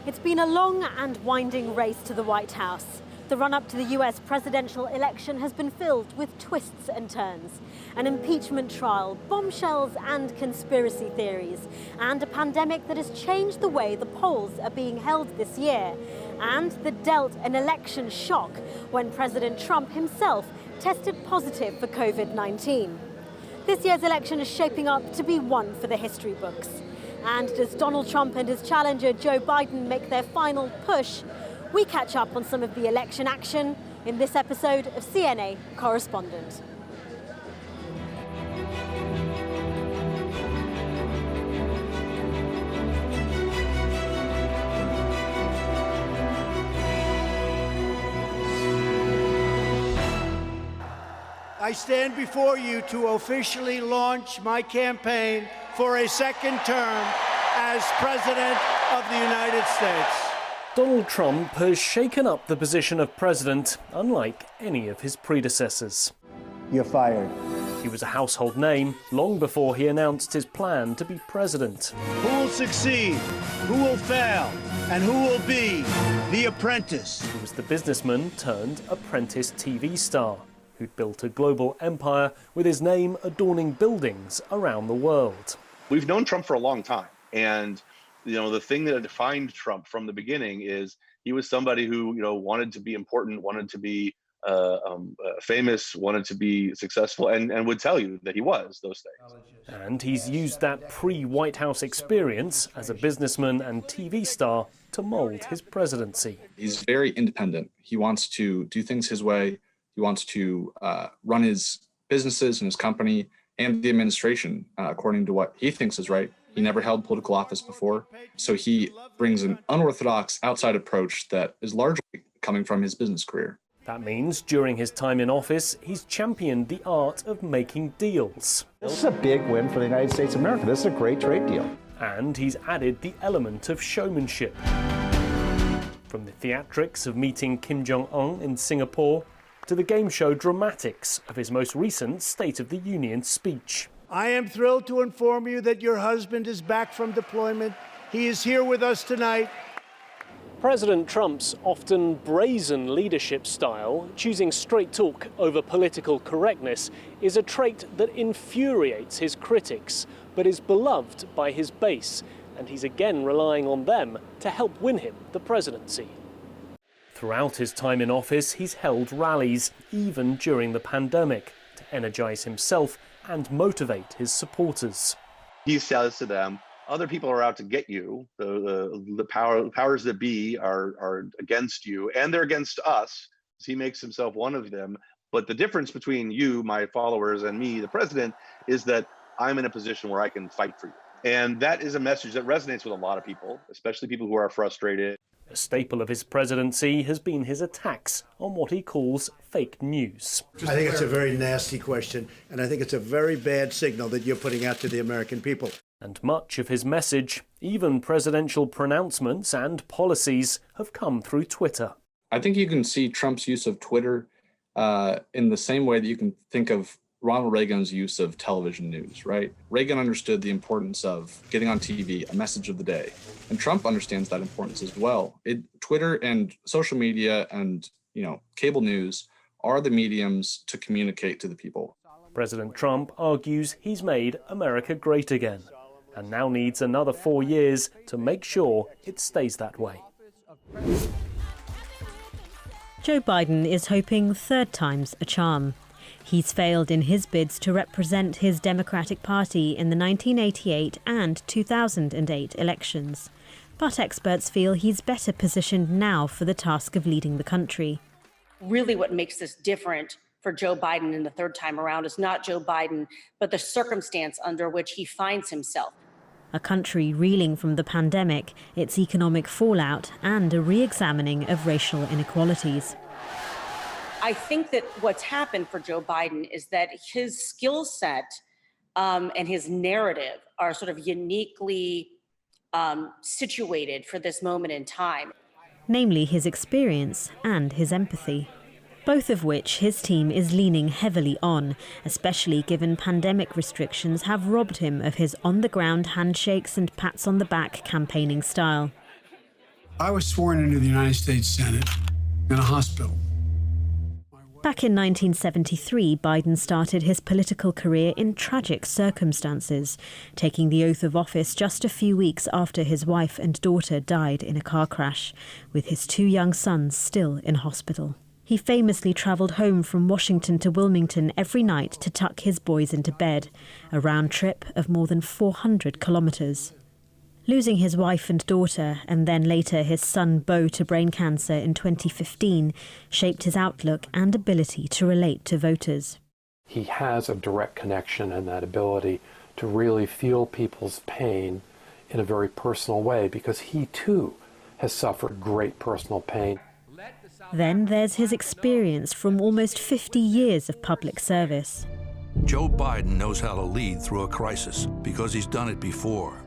It's been a long and winding race to the White House. The run-up to the US presidential election has been filled with twists and turns. An impeachment trial, bombshells and conspiracy theories, and a pandemic that has changed the way the polls are being held this year, and that dealt an election shock when President Trump himself tested positive for COVID-19. This year's election is shaping up to be one for the history books. And as Donald Trump and his challenger Joe Biden make their final push, we catch up on some of the election action in this episode of CNA Correspondent. I stand before you to officially launch my campaign for a second term as President of the United States. Donald Trump has shaken up the position of president, unlike any of his predecessors. You're fired. He was a household name long before he announced his plan to be president. Who will succeed? Who will fail? And who will be the apprentice? He was the businessman turned apprentice TV star who'd built a global empire with his name adorning buildings around the world. We've known Trump for a long time, and the thing that defined Trump from the beginning is he was somebody who wanted to be important, wanted to be famous, wanted to be successful, and would tell you that he was those things. And he's used that pre-White House experience as a businessman and TV star to mold his presidency. He's very independent. He wants to do things his way. He wants to run his businesses and his company and the administration according to what he thinks is right. He never held political office before, so he brings an unorthodox outside approach that is largely coming from his business career. That means during his time in office, he's championed the art of making deals. This is a big win for the United States of America. This is a great trade deal. And he's added the element of showmanship. From the theatrics of meeting Kim Jong-un in Singapore to the game show dramatics of his most recent State of the Union speech. I am thrilled to inform you that your husband is back from deployment. He is here with us tonight. President Trump's often brazen leadership style, choosing straight talk over political correctness, is a trait that infuriates his critics, but is beloved by his base, and he's again relying on them to help win him the presidency. Throughout his time in office, he's held rallies, even during the pandemic, to energize himself and motivate his supporters. He says to them, other people are out to get you. The powers that be are against you, and they're against us. He makes himself one of them. But the difference between you, my followers, and me, the president, is that I'm in a position where I can fight for you. And that is a message that resonates with a lot of people, especially people who are frustrated. A staple of his presidency has been his attacks on what he calls fake news. I think it's a very nasty question, and I think it's a very bad signal that you're putting out to the American people. And much of his message, even presidential pronouncements and policies, have come through Twitter. I think you can see Trump's use of Twitter in the same way that you can think of Ronald Reagan's use of television news, right? Reagan understood the importance of getting on TV, a message of the day. And Trump understands that importance as well. Twitter and social media and, cable news are the mediums to communicate to the people. President Trump argues he's made America great again, and now needs another 4 years to make sure it stays that way. Joe Biden is hoping third time's a charm. He's failed in his bids to represent his Democratic Party in the 1988 and 2008 elections. But experts feel he's better positioned now for the task of leading the country. Really what makes this different for Joe Biden in the third time around is not Joe Biden, but the circumstance under which he finds himself. A country reeling from the pandemic, its economic fallout, and a re-examining of racial inequalities. I think that what's happened for Joe Biden is that his skill set and his narrative are sort of uniquely situated for this moment in time. Namely his experience and his empathy, both of which his team is leaning heavily on, especially given pandemic restrictions have robbed him of his on-the-ground handshakes and pats on the back campaigning style. I was sworn into the United States Senate in a hospital. Back in 1973, Biden started his political career in tragic circumstances, taking the oath of office just a few weeks after his wife and daughter died in a car crash, with his 2 young sons still in hospital. He famously travelled home from Washington to Wilmington every night to tuck his boys into bed, a round trip of more than 400 kilometres. Losing his wife and daughter, and then later his son Beau to brain cancer in 2015, shaped his outlook and ability to relate to voters. He has a direct connection and that ability to really feel people's pain in a very personal way, because he too has suffered great personal pain. Then there's his experience from almost 50 years of public service. Joe Biden knows how to lead through a crisis because he's done it before.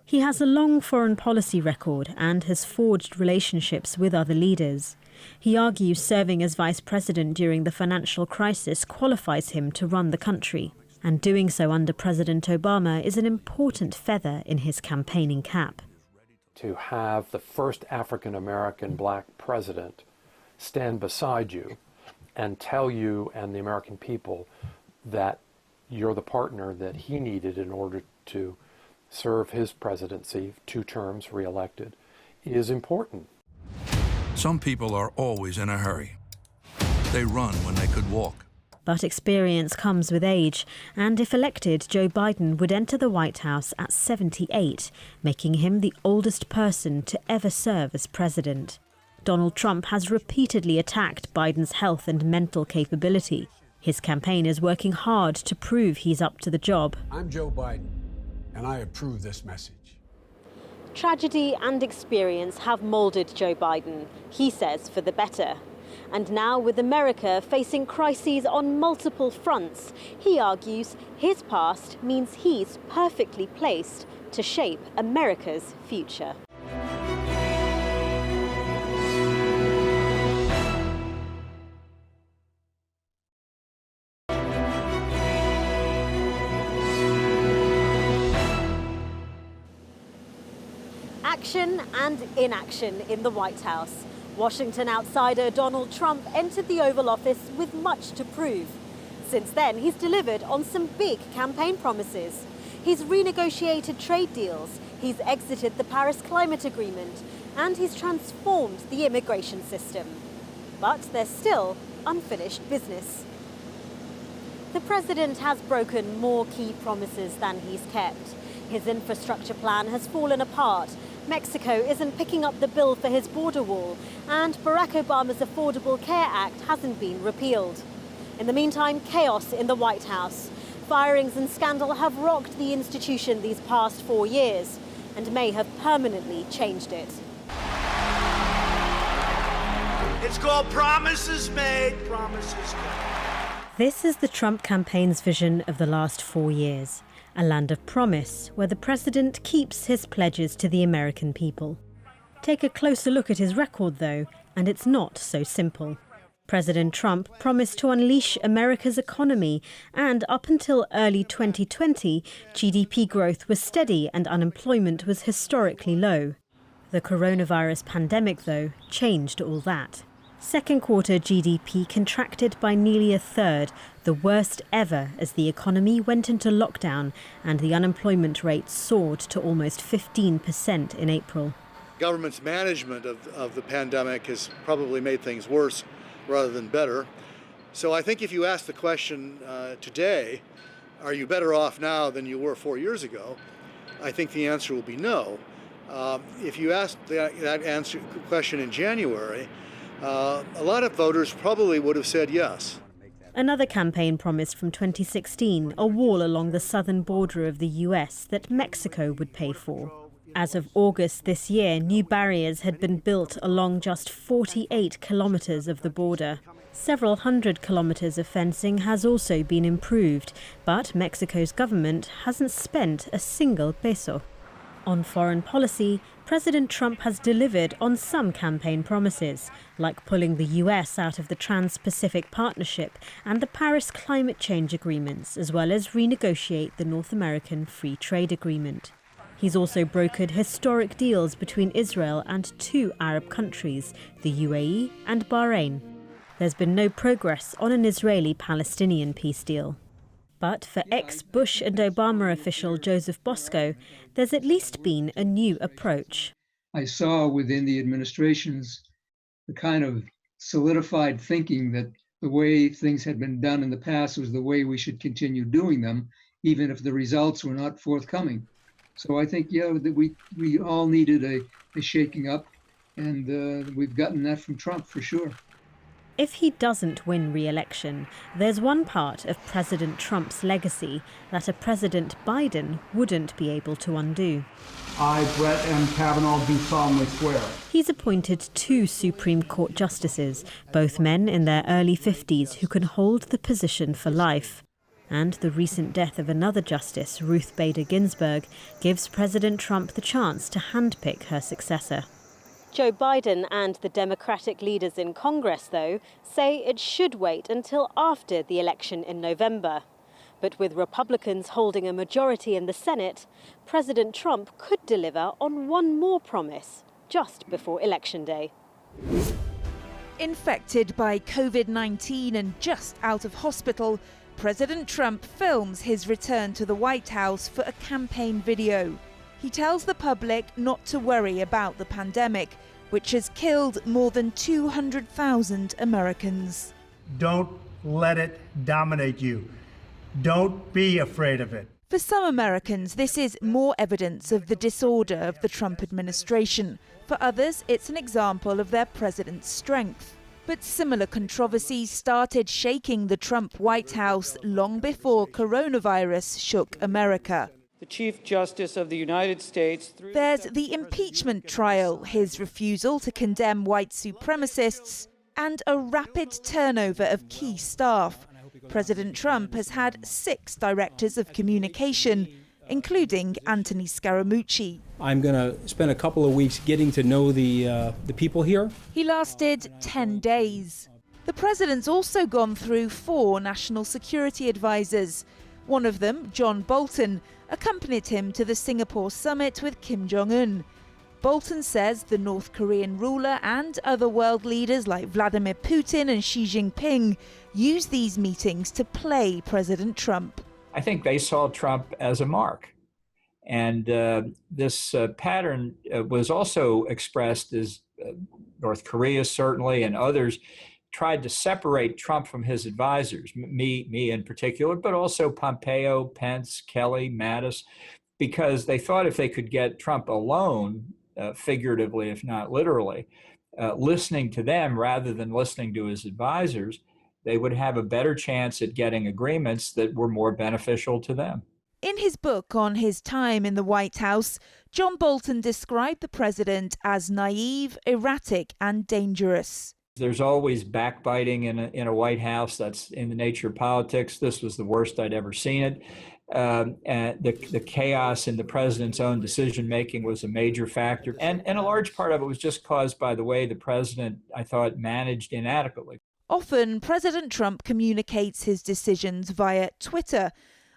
He has a long foreign policy record and has forged relationships with other leaders. He argues serving as vice president during the financial crisis qualifies him to run the country, and doing so under President Obama is an important feather in his campaigning cap. To have the first African-American black president stand beside you and tell you and the American people that you're the partner that he needed in order to serve his presidency, 2 terms re-elected, is important. Some people are always in a hurry. They run when they could walk. But experience comes with age, and if elected, Joe Biden would enter the White House at 78, making him the oldest person to ever serve as president. Donald Trump has repeatedly attacked Biden's health and mental capability. His campaign is working hard to prove he's up to the job. I'm Joe Biden, and I approve this message. Tragedy and experience have moulded Joe Biden, he says, for the better. And now, with America facing crises on multiple fronts, he argues his past means he's perfectly placed to shape America's future. Action and inaction in the White House. Washington outsider Donald Trump entered the Oval Office with much to prove. Since then, he's delivered on some big campaign promises. He's renegotiated trade deals, he's exited the Paris Climate Agreement, and he's transformed the immigration system. But there's still unfinished business. The president has broken more key promises than he's kept. His infrastructure plan has fallen apart. Mexico isn't picking up the bill for his border wall, and Barack Obama's Affordable Care Act hasn't been repealed. In the meantime, chaos in the White House. Firings and scandal have rocked the institution these past 4 years and may have permanently changed it. It's called Promises Made, Promises Kept. This is the Trump campaign's vision of the last 4 years. A land of promise, where the president keeps his pledges to the American people. Take a closer look at his record, though, and it's not so simple. President Trump promised to unleash America's economy, and up until early 2020, GDP growth was steady and unemployment was historically low. The coronavirus pandemic, though, changed all that. Second quarter GDP contracted by nearly a third, the worst ever, as the economy went into lockdown and the unemployment rate soared to almost 15% in April. Government's management of the pandemic has probably made things worse rather than better. So I think if you ask the question today, are you better off now than you were 4 years ago? I think the answer will be no. If you asked that question in January, a lot of voters probably would have said yes. Another campaign promise from 2016, a wall along the southern border of the US that Mexico would pay for. As of August this year, new barriers had been built along just 48 kilometres of the border. Several hundred kilometres of fencing has also been improved, but Mexico's government hasn't spent a single peso. On foreign policy, President Trump has delivered on some campaign promises, like pulling the US out of the Trans-Pacific Partnership and the Paris climate change agreements, as well as renegotiate the North American Free Trade Agreement. He's also brokered historic deals between Israel and 2 Arab countries, the UAE and Bahrain. There's been no progress on an Israeli-Palestinian peace deal. But for ex-Bush and Obama official Joseph Bosco, there's at least been a new approach. I saw within the administrations the kind of solidified thinking that the way things had been done in the past was the way we should continue doing them, even if the results were not forthcoming. So I think, that we all needed a shaking up, and we've gotten that from Trump for sure. If he doesn't win re-election, there's one part of President Trump's legacy that a President Biden wouldn't be able to undo. I, Brett M. Kavanaugh, do solemnly swear. He's appointed 2 Supreme Court justices, both men in their early 50s who can hold the position for life. And the recent death of another justice, Ruth Bader Ginsburg, gives President Trump the chance to handpick her successor. Joe Biden and the Democratic leaders in Congress, though, say it should wait until after the election in November. But with Republicans holding a majority in the Senate, President Trump could deliver on one more promise just before Election Day. Infected by COVID-19 and just out of hospital, President Trump films his return to the White House for a campaign video. He tells the public not to worry about the pandemic, which has killed more than 200,000 Americans. Don't let it dominate you. Don't be afraid of it. For some Americans, this is more evidence of the disorder of the Trump administration. For others, it's an example of their president's strength. But similar controversies started shaking the Trump White House long before coronavirus shook America. The Chief Justice of the United States. There's the impeachment trial, his refusal to condemn white supremacists, and a rapid turnover of key staff. President Trump has had 6 directors of communication, including Anthony Scaramucci. I'm going to spend a couple of weeks getting to know the people here. He lasted 10 days. The president's also gone through 4 national security advisors. One of them, John Bolton, accompanied him to the Singapore summit with Kim Jong-un. Bolton says the North Korean ruler and other world leaders like Vladimir Putin and Xi Jinping use these meetings to play President Trump. I think they saw Trump as a mark. And this pattern was also expressed as North Korea, certainly, and others tried to separate Trump from his advisors, me in particular, but also Pompeo, Pence, Kelly, Mattis, because they thought if they could get Trump alone, figuratively, if not literally, listening to them rather than listening to his advisors, they would have a better chance at getting agreements that were more beneficial to them. In his book on his time in the White House, John Bolton described the president as naive, erratic, and dangerous. There's always backbiting in a White House. That's in the nature of politics. This was the worst I'd ever seen it. The chaos in the president's own decision-making was a major factor. And a large part of it was just caused by the way the president, I thought, managed inadequately. Often, President Trump communicates his decisions via Twitter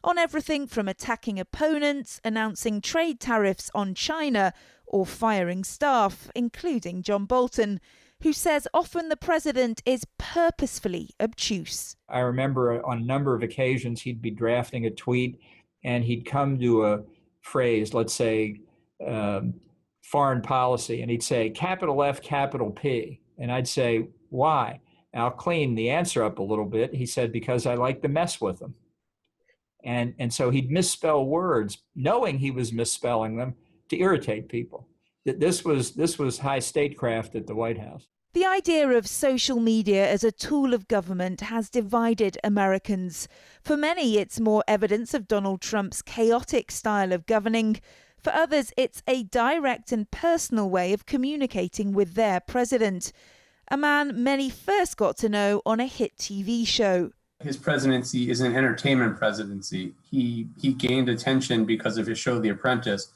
on everything from attacking opponents, announcing trade tariffs on China, or firing staff, including John Bolton, who says often the president is purposefully obtuse. I remember on a number of occasions he'd be drafting a tweet and he'd come to a phrase, let's say foreign policy, and he'd say capital F, capital P. And I'd say, why? And I'll clean the answer up a little bit. He said, because I like to mess with them. And so he'd misspell words, knowing he was misspelling them to irritate people. This was high statecraft at the White House. The idea of social media as a tool of government has divided Americans. For many, it's more evidence of Donald Trump's chaotic style of governing. For others, it's a direct and personal way of communicating with their president, a man many first got to know on a hit TV show. His presidency is an entertainment presidency. He gained attention because of his show, The Apprentice.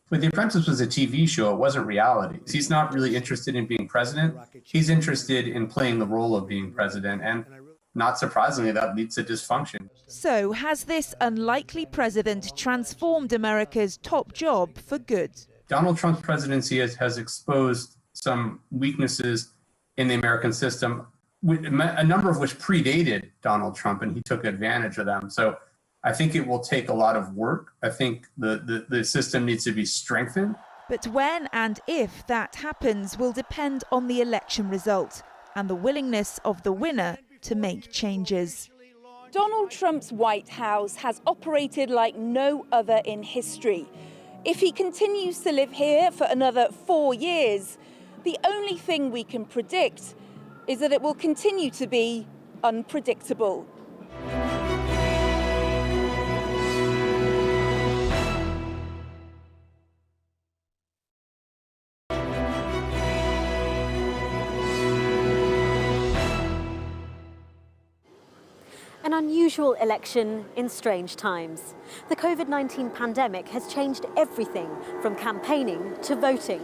But The Apprentice was a TV show. It wasn't reality. He's not really interested in being president. He's interested in playing the role of being president. And not surprisingly, that leads to dysfunction. So has this unlikely president transformed America's top job for good? Donald Trump's presidency has exposed some weaknesses in the American system, a number of which predated Donald Trump, and he took advantage of them. So I think it will take a lot of work. I think the system needs to be strengthened. But when and if that happens will depend on the election result and the willingness of the winner to make changes. Donald Trump's White House has operated like no other in history. If he continues to live here for another 4 years, the only thing we can predict is that it will continue to be unpredictable. An unusual election in strange times. The COVID-19 pandemic has changed everything from campaigning to voting.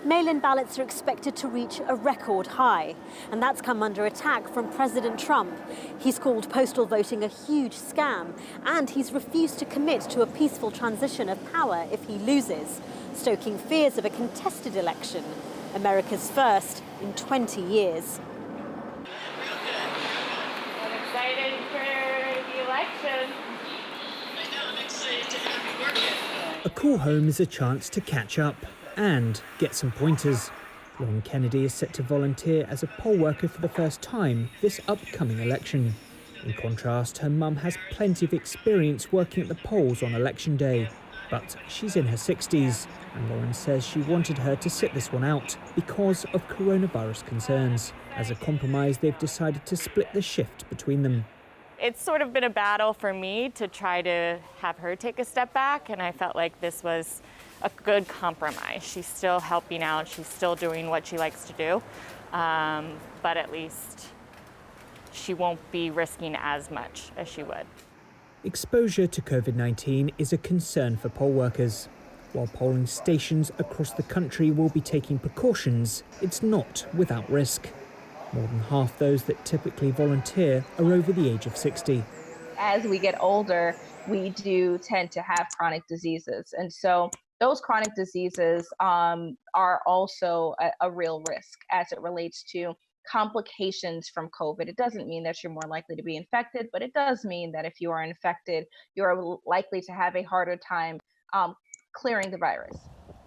Mail-in ballots are expected to reach a record high, and that's come under attack from President Trump. He's called postal voting a huge scam, and he's refused to commit to a peaceful transition of power if he loses, stoking fears of a contested election, America's first in 20 years. A call home is a chance to catch up and get some pointers. Lauren Kennedy is set to volunteer as a poll worker for the first time this upcoming election. In contrast, her mum has plenty of experience working at the polls on election day. But she's in her 60s, and Lauren says she wanted her to sit this one out because of coronavirus concerns. As a compromise, they've decided to split the shift between them. It's sort of been a battle for me to try to have her take a step back, and I felt like this was a good compromise. She's still helping out, she's still doing what she likes to do, but at least she won't be risking as much as she would. Exposure to COVID-19 is a concern for poll workers. While polling stations across the country will be taking precautions, it's not without risk. More than half those that typically volunteer are over the age of 60. As we get older, we do tend to have chronic diseases. And so those chronic diseases are also a real risk as it relates to complications from COVID. It doesn't mean that you're more likely to be infected, but it does mean that if you are infected, you're likely to have a harder time clearing the virus.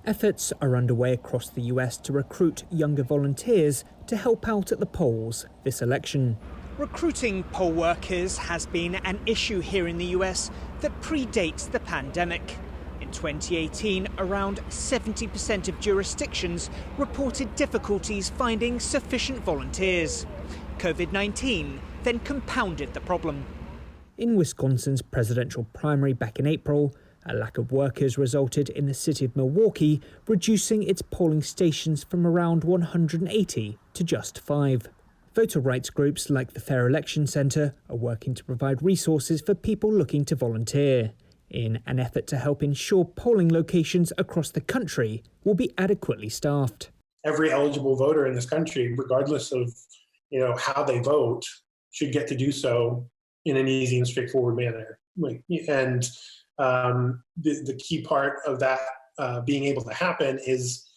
Efforts are underway across the US to recruit younger volunteers to help out at the polls this election. Recruiting poll workers has been an issue here in the US that predates the pandemic. In 2018, around 70% of jurisdictions reported difficulties finding sufficient volunteers. COVID-19 then compounded the problem. In Wisconsin's presidential primary back in April, a lack of workers resulted in the city of Milwaukee reducing its polling stations from around 180 to just 5. Voter rights groups like the Fair Election Center are working to provide resources for people looking to volunteer, in an effort to help ensure polling locations across the country will be adequately staffed. Every eligible voter in this country, regardless of how they vote, should get to do so in an easy and straightforward manner. And the key part of that being able to happen is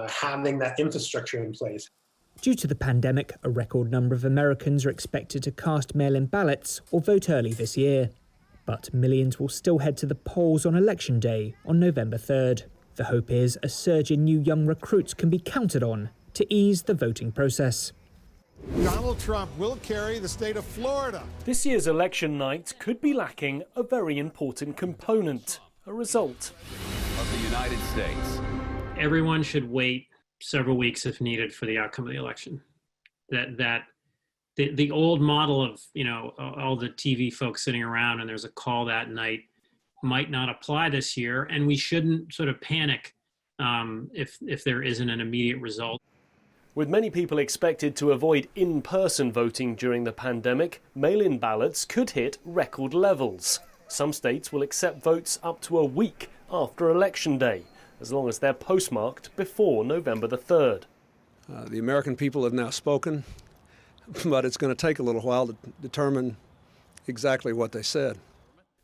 having that infrastructure in place. Due to the pandemic, a record number of Americans are expected to cast mail-in ballots or vote early this year. But millions will still head to the polls on Election Day on November 3rd. The hope is a surge in new young recruits can be counted on to ease the voting process. Donald Trump will carry the state of Florida. This year's election night could be lacking a very important component, a result. Of the United States. Everyone should wait several weeks if needed for the outcome of the election. The old model of, all the TV folks sitting around and there's a call that night might not apply this year, and we shouldn't sort of panic if there isn't an immediate result. With many people expected to avoid in-person voting during the pandemic, mail-in ballots could hit record levels. Some states will accept votes up to a week after Election Day, as long as they're postmarked before November the 3rd. The American people have now spoken. but it's going to take a little while to determine exactly what they said.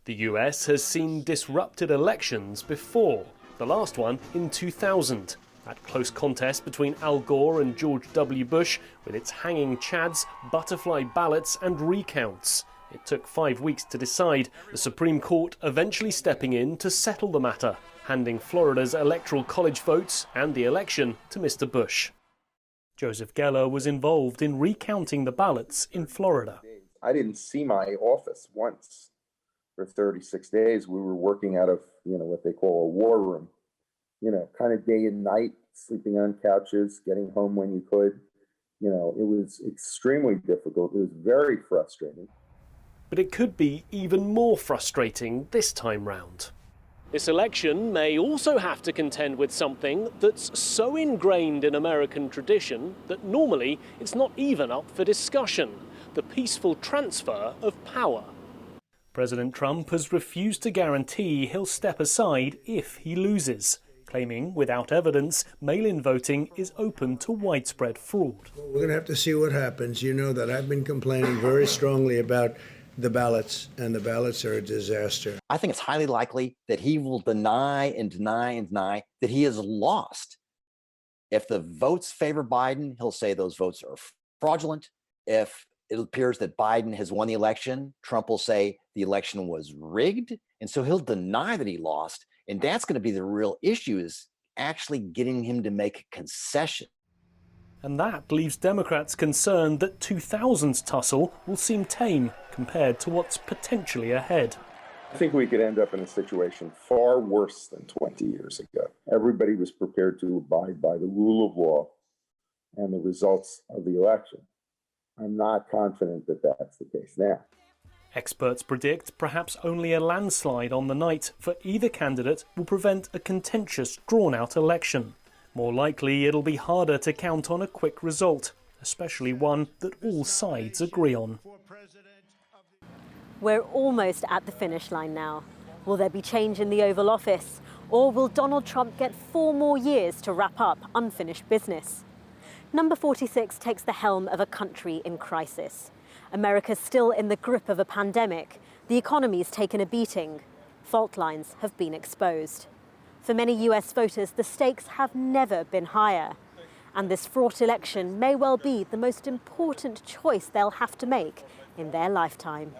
The US has seen disrupted elections before, the last one in 2000. That close contest between Al Gore and George W. Bush, with its hanging chads, butterfly ballots and recounts. It took 5 weeks to decide, the Supreme Court eventually stepping in to settle the matter, handing Florida's electoral college votes and the election to Mr. Bush. Joseph Geller was involved in recounting the ballots in Florida. I didn't see my office once for 36 days. We were working out of, what they call a war room, kind of day and night, sleeping on couches, getting home when you could. It was extremely difficult. It was very frustrating. But it could be even more frustrating this time round. This election may also have to contend with something that's so ingrained in American tradition that normally it's not even up for discussion: the peaceful transfer of power. President Trump has refused to guarantee he'll step aside if he loses, claiming without evidence mail-in voting is open to widespread fraud. Well, we're going to have to see what happens. You know that I've been complaining very strongly about the ballots, and the ballots are a disaster. I think it's highly likely that he will deny and deny and deny that he has lost. If the votes favor Biden, he'll say those votes are fraudulent. If it appears that Biden has won the election, Trump will say the election was rigged. And so he'll deny that he lost. And that's going to be the real issue, is actually getting him to make a concession. And that leaves Democrats concerned that 2000's tussle will seem tame compared to what's potentially ahead. I think we could end up in a situation far worse than 20 years ago. Everybody was prepared to abide by the rule of law and the results of the election. I'm not confident that that's the case now. Experts predict perhaps only a landslide on the night for either candidate will prevent a contentious, drawn-out election. More likely, it'll be harder to count on a quick result, especially one that all sides agree on. We're almost at the finish line now. Will there be change in the Oval Office? Or will Donald Trump get 4 more years to wrap up unfinished business? Number 46 takes the helm of a country in crisis. America's still in the grip of a pandemic. The economy's taken a beating. Fault lines have been exposed. For many US voters, the stakes have never been higher. And this fraught election may well be the most important choice they'll have to make in their lifetime.